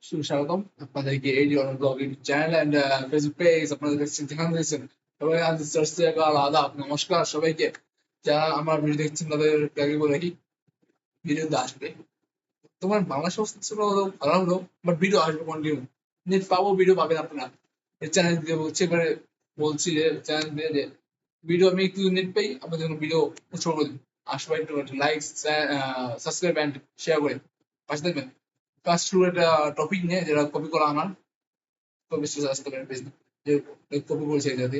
সুস্বাগতম আপনাদেরকে এই blog YouTube channel and Facebook page আপনাদের কাছে যেখানে দিয়েছেন সবাই আদাব নমস্কার সবাইকে। যারা আমার ভিডিও দেখছেন তাদের আগে বলে রাখি, ভিডিওতে আসবে তোমার বাংলা অবস্থা হলো ভালো হলো, বাট ভিডিও আসবে কন্টিনিউ। নেট পাবো, ভিডিও পাবেন আপনারা। এই চ্যানেল দিয়ে বলছি, এবারে বলছি যে চ্যানেল দিয়ে যে ভিডিও আমি একটু নেট পাই আপনাদের জন্য ভিডিও উৎসর্গ করে দিন। আর সবাই একটু লাইক, সাবস্ক্রাইব অ্যান্ড শেয়ার করে পাশে থাকবেন। কাজ শুরু একটা টপিক নিয়ে যেটা কপি করা আমার কপি আসতে পারে পেজ যে কপি করেছে যাতে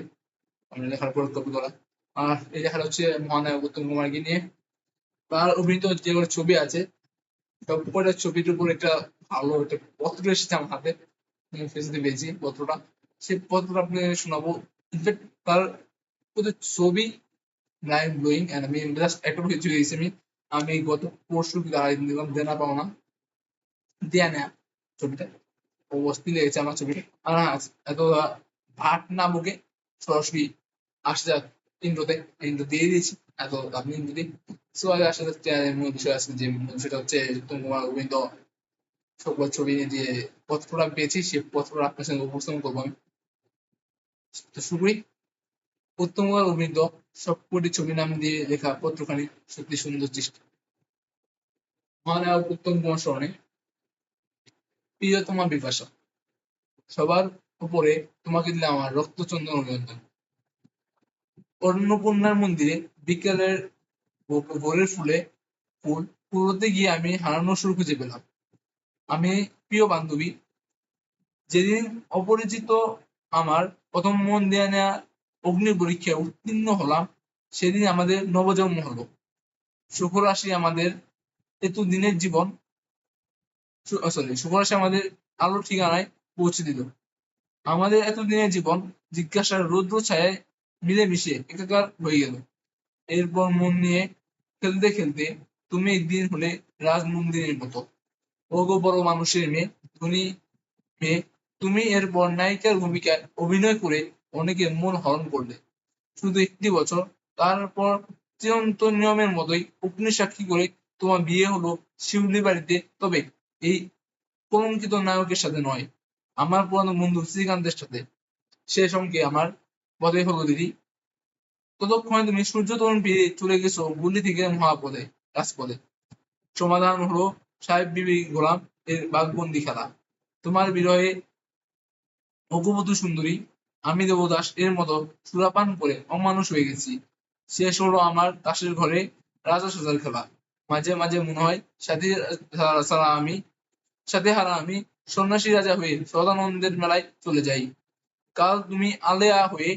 আমি লেখার পর কপি করা। আর এই লেখাটা হচ্ছে মহানায়ক উত্তম কুমারকে নিয়ে। তার অভিনীত যে কোনো ছবি আছে সবকটা ছবির উপর একটা ভালো একটা পত্র এসেছে আমার হাতে, ফেসবুকে পেয়েছি পত্রটা। সেই পত্রটা আপনি শোনাবো। ইনফ্যাক্ট তার প্রতি ছবি লাইভ ব্লোয়িং এন্ড আমি জাস্ট একটা কিছু গেছি আমি আমি গত পরশু কি আড়াই দিন দিলাম দেনা পাওনা দেয়া নেয়া ছবিটা অবস্থি লেগেছে আমার ছবিটা। আর হ্যাঁ, এত ভাট না বকে সরাসরি আসতে যাক ইন্ট্রোতে ইন্ট্রো দিয়ে দিয়েছি। এত আপনি ইন্ট্রো দিই। সো আগে আসা যাচ্ছে মূল বিষয় আছে, যে সেটা হচ্ছে উত্তম কুমার অভিনীত সকল ছবি নিয়ে যে পত্রটা পেয়েছি সেই পত্রটা আপনার সঙ্গে উপস্থাপন করবো আমি। তো শুরু করি। উত্তম কুমার অভিনীত সবকটি ছবি নাম দিয়ে লেখা পত্রখানি সত্যি সুন্দর চেষ্টা। মহানায়ক উত্তম কুমার স্মরণে। প্রিয়তমা বিপাশা, সবার উপরে তোমাকে দিলে আমার রক্তচন্দন অভিনন্দন। অন্নপূর্ণার মন্দিরে বিকেলের ভোরের ফুল কুড়োতে গিয়ে আমি হারানোর সুর খুঁজে পেলাম। আমি প্রিয় বান্ধবী, যেদিন অপরিচিত আমার প্রথম মন দেয়া নেয়া অগ্নি পরীক্ষায় উত্তীর্ণ হলাম, সেদিন আমাদের নবজন্ম হলো। সুখরাশি আমাদের এতদিনের জীবন, সুখরাশি আমাদের আলোর ঠিকানায় পৌঁছে দিল। আমাদের এতদিনের জীবন জিজ্ঞাসার রৌদ্র ছায়ায় মিলেমিশে একাকার হয়ে গেল। এরপর মন নিয়ে খেলতে খেলতে তুমি একদিন হলে রাজমন্দিরের মতো। ওগো বড় মানুষের মেয়ে, ধনী মেয়ে, তুমি এরপর নায়িকার ভূমিকায় অভিনয় করে অনেকের মন হরণ করলে। শুধু একটি বছর, তারপর চিরন্তন নিয়মের মতোই অগ্নিসাক্ষী করে তোমার বিয়ে হলো শিউলি বাড়িতে। তবে এই কলঙ্কিত নায়কের সাথে নয়, আমার পুরানো বন্ধু শ্রীকান্তের সাথে। সে সঙ্গে আমার পদে হলো দিদি। ততক্ষণে তুমি সূর্যতরণ পেরিয়ে চলে গেছো গুলি থেকে মহাপদে, রাজপদে। সমাধান হলো সাহেব বিবি গোলাম এর বাঘবন্দি খেলা। তোমার বিরহে ভগবতী সুন্দরী, আমি দেবদাস এর মতো সুরাপান করে অমানুষ হয়ে গেছি। শেষ হলো আমার দাসের ঘরে রাজা সাজার খেলা। মাঝে মাঝে মনে হয় সাথে হারা আমি সন্ন্যাসী রাজা হয়ে সদানন্দের মেলায় চলে যাই। কাল তুমি আলেয়া হয়ে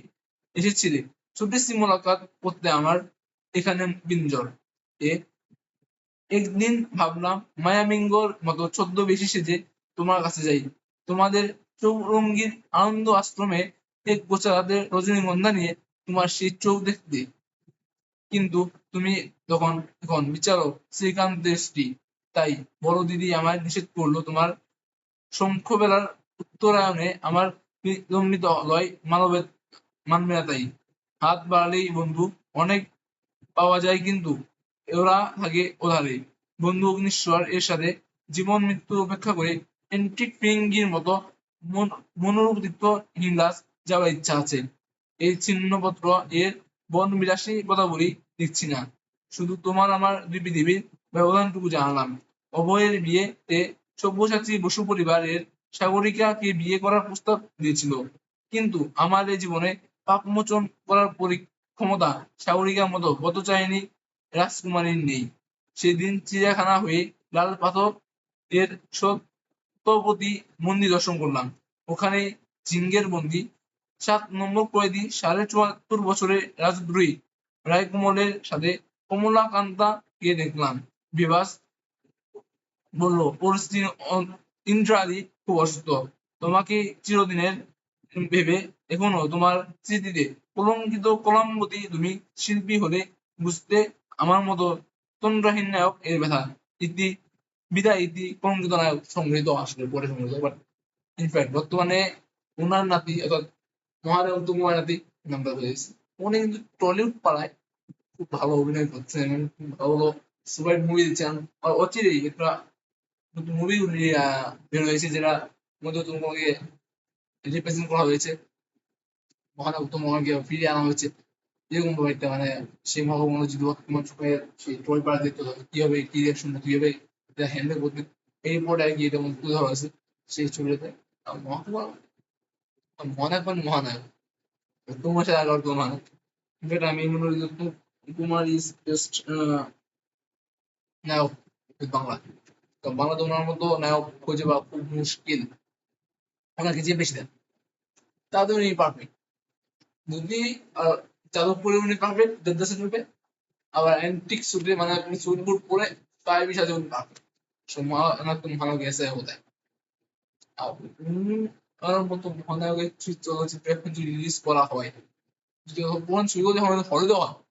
এসেছিলে ছোটেছি মোলাকাত করতে আমার এখানে বিঞ্জর এ। একদিন ভাবলাম মায়ামিঙ্গর মতো ছদ্মবেশী সেজে তোমার কাছে যাই। তোমাদের চৌরঙ্গীর আনন্দ আশ্রমে এক গোছা রাতের রজনীগন্ধা নিয়ে তোমার সেই চোখ দেখতে। কিন্তু তুমি তখন এখন বিচারো শ্রীকান্তের স্ত্রী। তাই বড় দিদি আমায় নিষেধ করলো তোমার শঙ্খবেলার উত্তরায়ণে আমার বিলম্বিত লয় মানবে মানবে না তাই। হাত বাড়ালেই বন্ধু অনেক পাওয়া যায়, কিন্তু ওরা থাকে ওধারে। বন্ধু অগ্নিশ্বর এর সাথে জীবন মৃত্যু উপেক্ষা করে এন্টিক ফিরিঙ্গির মতো মনোরূপদীপ্ত হিমলাস যাওয়ার ইচ্ছা আছে। এই ছিন্নপত্র এর বনবিলাসী কথাগুলি লিখছি না, শুধু তোমার আমার দুই পৃথিবীর ব্যবধানটুকু জানালাম। অভয়ের বিয়েতে সব্যসাচী বসু পরিবারের সাগরিকাকে বিয়ে করার প্রস্তাব দিয়েছিল, কিন্তু আমার এই জীবনে পাপমোচন করার ক্ষমতা সাগরিকার মতো ব্রতচারিণী রাজকুমারীর নেই। সেদিন চিড়িয়াখানা হয়ে লাল পাথর এর সত্যবতী মন্দির দর্শন করলাম। ওখানে জিঙ্গের বন্দি ৭ নম্বর কয়েদি ৭৭ বছরের রাজদ্রোহী রায়কুমলের সাথে কমলাকান্তাকে দেখলাম। বিভাস বলল, পরিস্থিতি ইন্দ্রাদি খুব অসুস্থ। তোমাকে চিরদিনের ভেবে এখনো তোমার স্মৃতিতে কলঙ্কিত কলাম্বতী তুমি শিল্পী হলে বুঝতে আমার মতো তন্দ্রাহীন নায়ক এর ব্যথা। ইতি বিদায় ইতি কলঙ্কিত নায়ক সংগৃহীত, আসলে পরে সংগৃহীত। বাট ইনফ্যাক্ট বর্তমানে ওনার নাতি অর্থাৎ মহাদেব কুমার নাতি নামটা হয়েছে। উনি কিন্তু টলিউড পাড়ায় খুব ভালো অভিনয় করছেন এবং খুব ভালো সুপার মুভি দিচ্ছেন। আর অচিরেই একটা নতুন মুভি বের হয়েছে, যেটা মধ্যে তোমাকে রিপ্রেজেন্ট করা হয়েছে, মহানায়ক তোমাকে ফিরিয়ে আনা হয়েছে। এরকম ভাবে একটা মানে সেই মহাভাবনা যদি বর্তমান সময়ে সেই ট্রয় পাড়া দেখতে হবে কিভাবে কি রিয়াকশন কিভাবে এটা হ্যান্ডেল করবে, এই রিপোর্ট আর কি এটা তুলে ধরা হয়েছে সেই ছবিটাতে। আর মহানায়ক মানে মহানায়ক, তোমার সাথে আগে তোমার মহানায়ক। যেটা আমি মনে করি যে কুমার ইজ বেস্ট নায়ক বাংলা। তো বাংলা তোমার মতো নায়ক খুঁজে পাওয়া খুব মুশকিল, ওনাকে যে বেশি দেন তাদের উনি পারফেক্ট। যদি যাদবপুরে উনি পারফেক্ট দেবদাসের রূপে, আবার অ্যান্টিক স্যুটে মানে আপনি স্যুট বুট পরে সাহেবের সাথে উনি পারফেক্ট। একদম ভালো গেছে হতে। আর কারোর মতো মহানায়কের চলচ্চিত্র এখন যদি রিলিজ করা হয়, যদি পুরান ছবিগুলো যখন হলে দেওয়া হয়,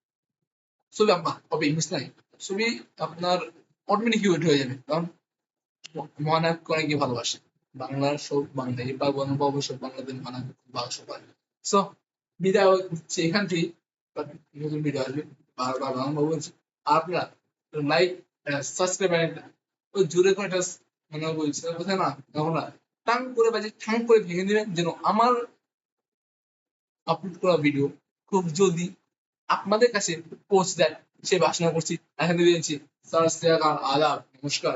ছবি আপনার হবে মিস নাই, ছবি আপনার অটোমেটিক হিট হয়ে যাবে, কারণ মহানায়ক অনেকে ভালোবাসে। বাংলার সব বাঙালি বা গণবাবু সব বাংলাদেশ মহানায়ক ভালোবাসে পারে। সো বিদায় হচ্ছে এখান থেকে, but নতুন ভিডিও আসবে বারবার বাংলা বলছি। আর আপনারা লাইক সাবস্ক্রাইব ওই জোরে করে একটা মানে বলছে কথা না, তখন না টাং করে বাজে ঠাং করে ভেঙে দিবেন, যেন আমার আপলোড করা ভিডিও খুব জলদি আপনাদের কাছে পৌঁছে দেয়, সে বাসনা করছি। এখানে দিয়েছি। সালাম আলাইকুম, আদাব, নমস্কার।